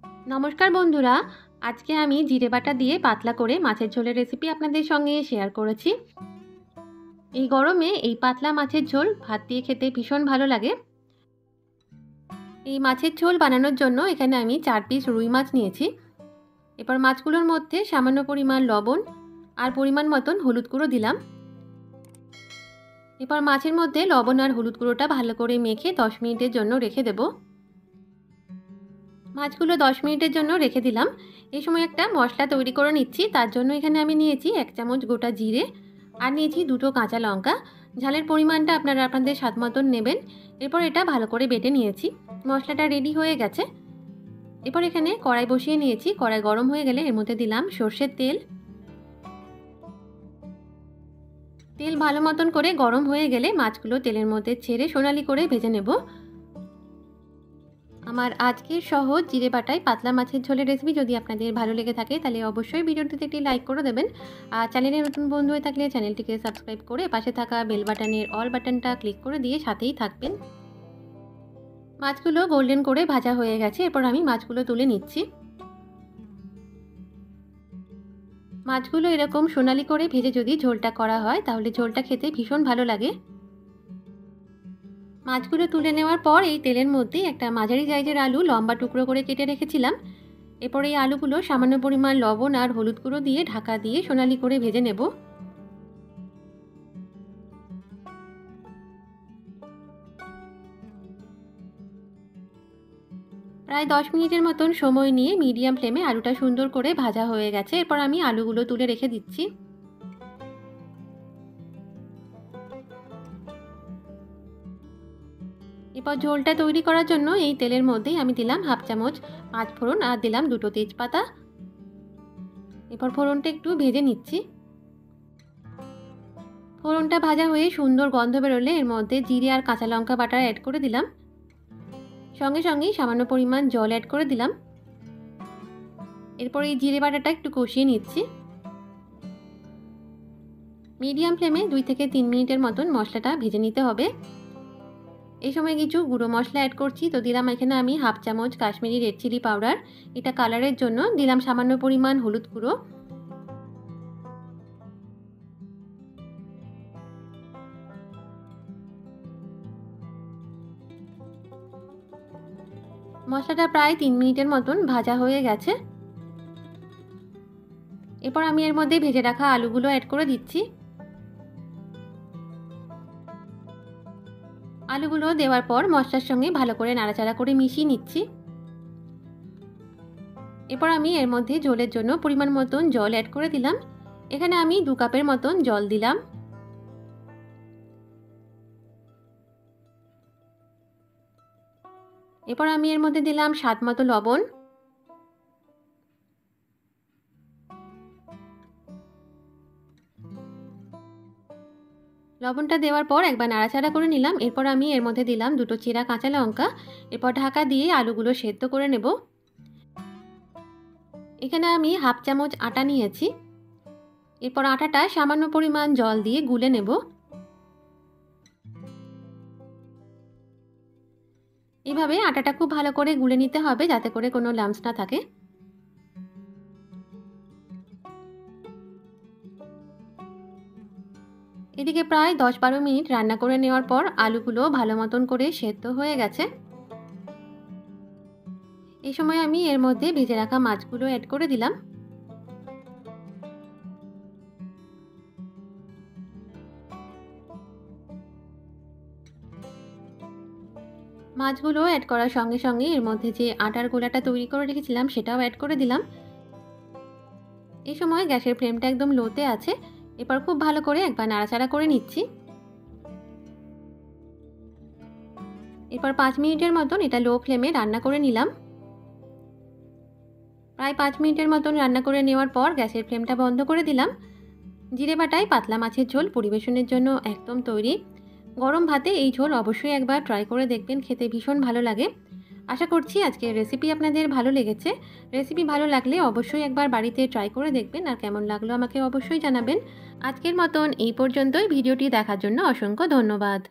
নমস্কার বন্ধুরা, আজকে আমি জিরে বাটা দিয়ে পাতলা করে মাছের ঝোলের রেসিপি আপনাদের সঙ্গে শেয়ার করেছি। এই গরমে এই পাতলা মাছের ঝোল ভাত দিয়ে খেতে ভীষণ ভালো লাগে। এই মাছের ঝোল বানানোর জন্য এখানে আমি 4 পিস রুই মাছ নিয়েছি। এবার মাছগুলোর মধ্যে সামান্য পরিমাণ লবণ আর পরিমাণ মতন হলুদ গুঁড়ো দিলাম। এবার মাছের মধ্যে লবণ আর হলুদ গুঁড়োটা ভালো করে মেখে 10 মিনিটের জন্য রেখে দেব। মাছগুলো 10 মিনিটের জন্য রেখে দিলাম। এই সময় একটা মশলা তৈরি করে নিচ্ছি। তার জন্য এখানে আমি নিয়েছি 1 চামচ গোটা জিরে আর নিয়েছি 2টো কাঁচা লঙ্কা। ঝালের পরিমাণটা আপনারা আপনাদের স্বাদ মতন নেবেন। এরপর এটা ভালো করে বেটে নিয়েছি। মশলাটা রেডি হয়ে গেছে। এরপর এখানে কড়াই বসিয়ে নিয়েছি। কড়াই গরম হয়ে গেলে এর মধ্যে দিলাম সর্ষের তেল। তেল ভালো মতন করে গরম হয়ে গেলে মাছগুলো তেলের মধ্যে ছেড়ে সোনালি করে ভেজে নেব। আমার আজকের সহজ জিরে বাটায় পাতলা মাছের ঝোলের রেসিপি যদি আপনাদের ভালো লেগে থাকে তাহলে অবশ্যই ভিডিওটিতে একটি লাইক করে দেবেন। আর চ্যানেলে নতুন বন্ধু হয়ে থাকলে চ্যানেলটিকে সাবস্ক্রাইব করে পাশে থাকা বেল বাটনের অল বাটনটা ক্লিক করে দিয়ে সাথেই থাকবেন। মাছগুলো গোল্ডেন করে ভাজা হয়ে গেছে। এরপর আমি মাছগুলো তুলে নিচ্ছি। মাছগুলো এরকম সোনালি করে ভেজে যদি ঝোলটা করা হয় তাহলে ঝোলটা খেতে ভীষণ ভালো লাগে। মাছগুলো তুলে নেওয়ার পর এই তেলের মধ্যে একটা মাঝারি সাইজের আলু লম্বা টুকরো করে কেটে রেখেছিলাম। এরপর এই আলুগুলো সামান্য পরিমাণ লবণ আর হলুদ গুঁড়ো দিয়ে ঢাকা দিয়ে সোনালি করে ভেজে নেব। প্রায় 10 মিনিটের মতন সময় নিয়ে মিডিয়াম ফ্লেমে আলুটা সুন্দর করে ভাজা হয়ে গেছে। এরপর আমি আলুগুলো তুলে রেখে দিচ্ছি। এরপর ঝোলটা তৈরি করার জন্য এই তেলের মধ্যেই আমি দিলাম 1/2 চামচ 5 ফোড়ন আর দিলাম 2টো তেজপাতা। এরপর ফোড়নটা একটু ভেজে নিচ্ছি। ফোড়নটা ভাজা হয়ে সুন্দর গন্ধ বেরোলে এর মধ্যে জিরে আর কাঁচা লঙ্কা বাটা অ্যাড করে দিলাম। সঙ্গে সঙ্গেই সামান্য পরিমাণ জল অ্যাড করে দিলাম। এরপর এই জিরে বাটাটা একটু কষিয়ে নিচ্ছি। মিডিয়াম ফ্লেমে 2 থেকে 3 মিনিটের মতন মশলাটা ভেজে নিতে হবে। এই সময় কিছু গুঁড়ো মশলা অ্যাড করছি। তো দিলাম এখানে আমি 1/2 চামচ কাশ্মীরি রেড চিলি পাউডার, এটা কালারের জন্য। দিলাম সামান্য পরিমাণ হলুদ গুঁড়ো। মশলাটা প্রায় 3 মিনিটের মতন ভাজা হয়ে গেছে। এরপর আমি এর মধ্যে ভেজে রাখা আলুগুলো অ্যাড করে দিচ্ছি। আলুগুলো দেওয়ার পর মশলার সঙ্গে ভালো করে নাড়াচাড়া করে মিশিয়ে নিচ্ছি। এরপর আমি এর মধ্যে ঝোলের জন্য পরিমাণ মতন জল অ্যাড করে দিলাম। এখানে আমি 2 কাপের মতন জল দিলাম। এরপর আমি এর মধ্যে দিলাম স্বাদ মতো লবণ। লবণটা দেওয়ার পর একবার নাড়াচাড়া করে নিলাম। এরপর আমি এর মধ্যে দিলাম 2টো চেরা কাঁচা লঙ্কা। এরপর ঢাকা দিয়ে আলুগুলো সেদ্ধ করে নেব। এখানে আমি 1/2 চামচ আটা নিয়েছি। এরপর আটাটা সামান্য পরিমাণ জল দিয়ে গুলে নেব। এইভাবে আটাটা খুব ভালো করে গুলে নিতে হবে যাতে করে কোনো লাম্পস না থাকে। এদিকে প্রায় 10-12 মিনিট রান্না করে নেওয়ার পর আলুগুলো ভালো মতন করে সেদ্ধ হয়ে গেছে। এই সময় আমি এর মধ্যে ভেজে রাখা মাছগুলো অ্যাড করে দিলাম। মাছগুলো অ্যাড করার সঙ্গে সঙ্গে এর মধ্যে যে আটার গোলাটা তৈরি করে রেখেছিলাম সেটাও অ্যাড করে দিলাম। এই সময় গ্যাসের ফ্লেমটা একদম লোতে আছে। এরপর খুব ভালো করে একবার নাড়াচাড়া করে নিচ্ছি। এরপর 5 মিনিটের মতন এটা লো ফ্লেমে রান্না করে নিলাম। প্রায় 5 মিনিটের মতন রান্না করে নেওয়ার পর গ্যাসের ফ্লেমটা বন্ধ করে দিলাম। জিরে বাটায় পাতলা মাছের ঝোল পরিবেশনের জন্য একদম তৈরি। গরম ভাতে এই ঝোল অবশ্যই একবার ট্রাই করে দেখবেন, খেতে ভীষণ ভালো লাগে। আশা করছি আজকের রেসিপি আপনাদের ভালো লেগেছে। রেসিপি ভালো লাগলে অবশ্যই একবার বাড়িতে ট্রাই করে দেখবেন আর কেমন লাগলো আমাকে অবশ্যই জানাবেন। আজকের মতন এই পর্যন্তই। ভিডিওটি দেখার জন্য অসংখ্য ধন্যবাদ।